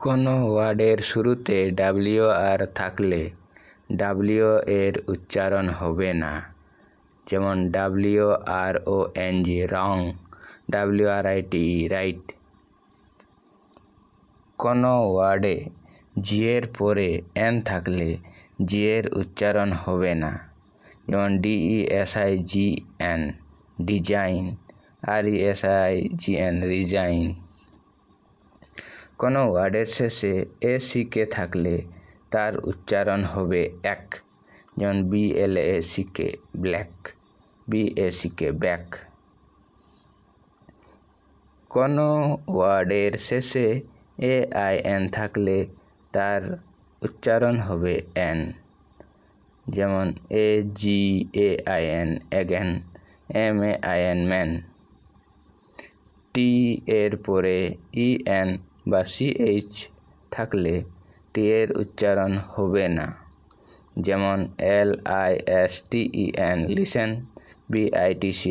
কোনো ওয়ার্ডের শুরুতে WR থাকলে W এর উচ্চারণ হবে না, যেমন WRONG রং, WRITE রাইট। কোনো ওয়ার্ডে G এর পরে N থাকলে G এর উচ্চারণ হবে না, যেমন DESIGN ডিজাইন, RESIGN রিজাইন। কোনো ওয়ার্ডের শেষে ACK থাকলে তার উচ্চারণ হবে এক, যেমন BLACK ব্ল্যাক, BACK ব্যাক। কোনো ওয়ার্ডের শেষে AIN থাকলে তার উচ্চারণ হবে N, যেমন AGAIN again, MAIN man. T এর পরে EN বা CH থাকলে T এর উচ্চারণ হবে না, যেমন LISTEN লিসেন, BITC